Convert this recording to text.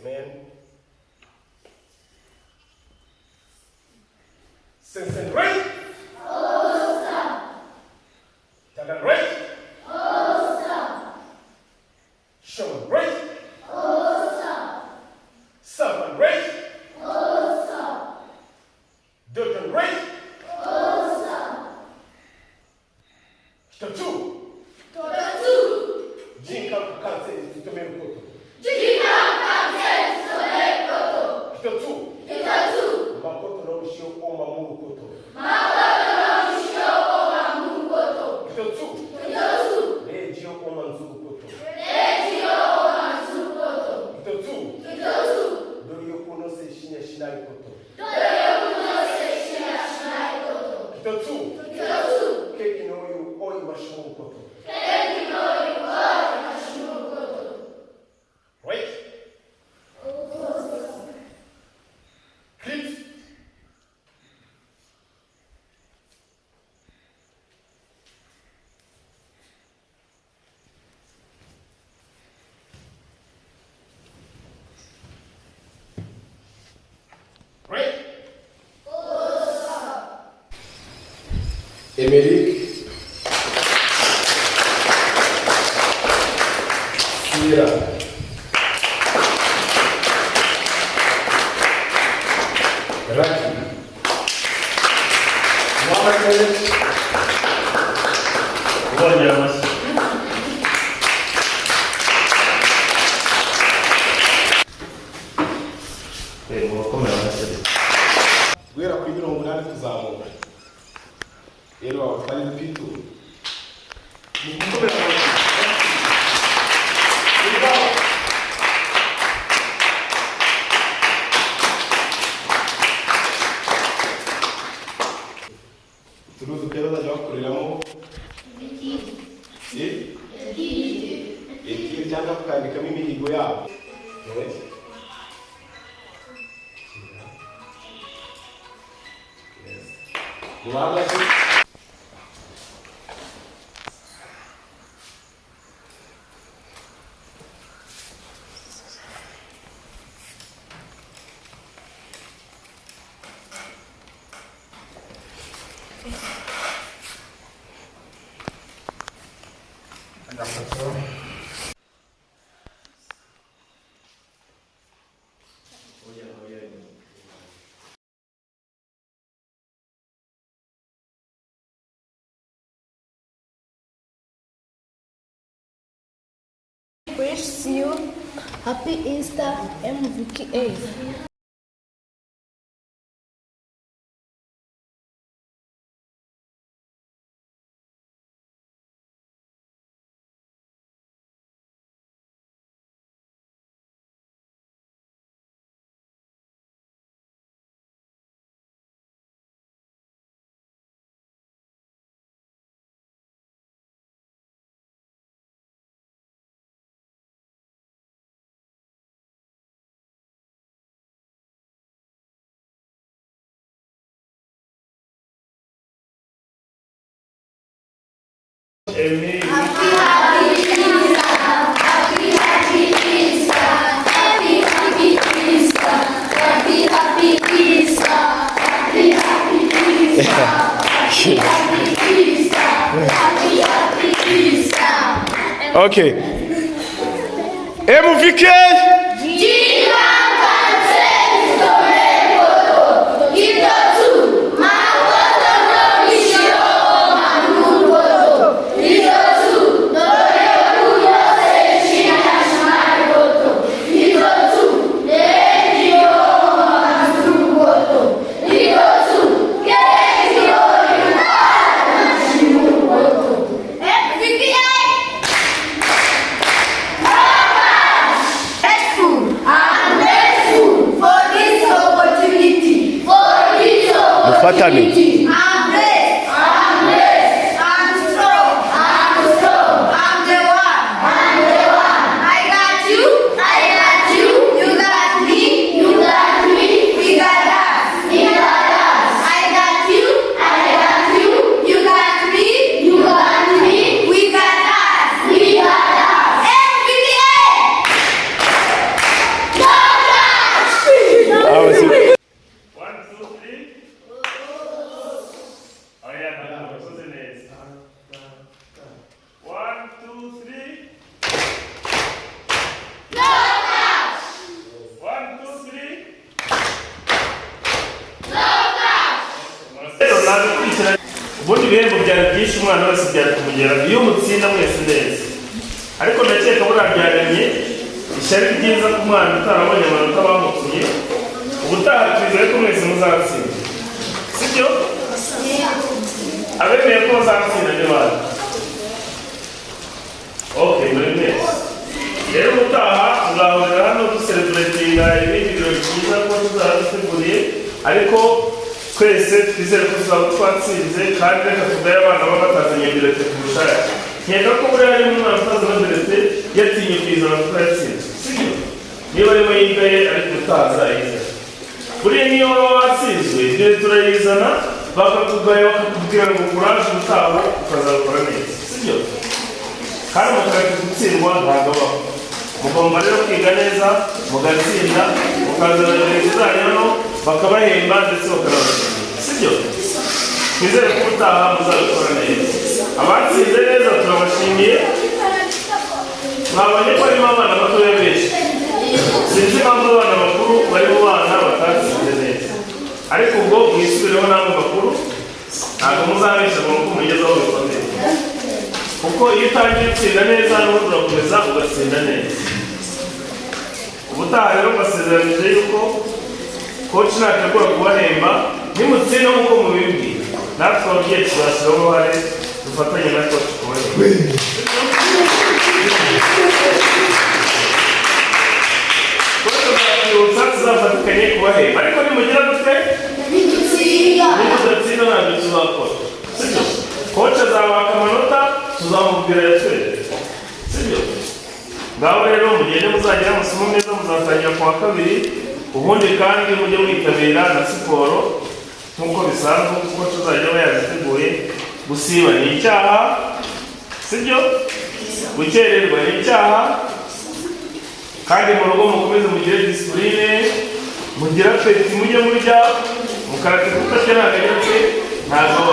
Amen. Sensen right. Awesome. Tagan right. Awesome. Showman right. Awesome. Servant right. Awesome. Dutton right. Awesome. Tatu. Jinka kanse tutomeni koto. Tatu. Makoto no mshio oma mungu koto. Tatu. Lejio oma nzugu koto. Tatu. Dori yokuno se shinya shinai koto. Tatu. Keki no yu oi mashumu koto. Right? Clips. Right? Emerick. Sierra. Raki. Mohamed. Ngoja basi. Mwakomera basi. Guhera kuri 80 kuzamuka. Rero abatwari b'ipito. Mukomera basi. Turudu kero da bakoreramo iki cyangwa kwandikamo imihigo yabo. Muhagaze. Wish you happy Easter, MVKA. Amen. Okay. MVK. Fatani. Go! kwigisha umwana wese byari kumugera iyo mutsinda mwese neza. Ariko ndakeka buriya byaremye ishyari ryiza ku mwana utarabonye amanota bamutumye, ubutaha twizeye ko mwese muzatsinda, sibyo? Abemeye ko bazatsinda ni bande? Okay, muri mwese rero ubutaha tuzahurira hano dusereburetinga ibindi birori byiza kuba tuzaduteguriye, ariko twese twizere ko tuzaba twatsinze, kandi reka tugaye abana baba batazanye birete kurusha yacu. Nkeka ko buriya harimo umwana utazana birete yatinye kwizana kuko yatsinze, sibyo? Niba arimo yigaye ariko utaza ayizana, buriya niyo baba batsinzwe ibyo turayizana bakakugaya bakakubwira ngo kuraje ubutaha ukazakora neza, sibyo? Kandi mukareka gutsindwa ntabwo abaho. Mugomba rero kwiga neza mugatsinda, mukazana ibintu zanyu hano bakabahemba ndetse bakanabashimira, sibyo? Twizere ko ubutaha muzabikora neza. Abatsinze neza turabashimiye. Mwabonye ko harimo abana batoya benshi, sinzi impamvu abana bakuru bari mu bana batatsinze neza, ariko ubwo mwisubireho namwe bakuru ntabwo muzabesha ngo nuko mugezeho bikomeye, kuko iyo utangiye utsinda neza n'ubundi urakomeza ugatsinda neza. Ubutaha rero mbasezeranije yuko coach nategura kubahemba nimutsinda nk'uko mubibwira, natwe ababyeyi tuzashyiraho uruhare dufatanye na coach kubahemba. Tuzafatikanye kubahemba, ariko nimugira gute nimudatsinda ntabwo tuzakora, sibyo? Coach azabaka amanota tuzamubwira yatwereke, sibyo? Ngaho rero mugende muzagira amasomo meza, muzatangira ku wa kabiri, ubundi kandi mujye mwitabira na siporo nk'uko bisanzwe, kuko tuzajya bayaziteguye. Gusiba ni icyaha, sibyo? Gukererwa ni icyaha, kandi mu rugo mukomeze mugire disipurine, mugira apeti, mujye murya, mukareka kutarya ntabwo ntabwo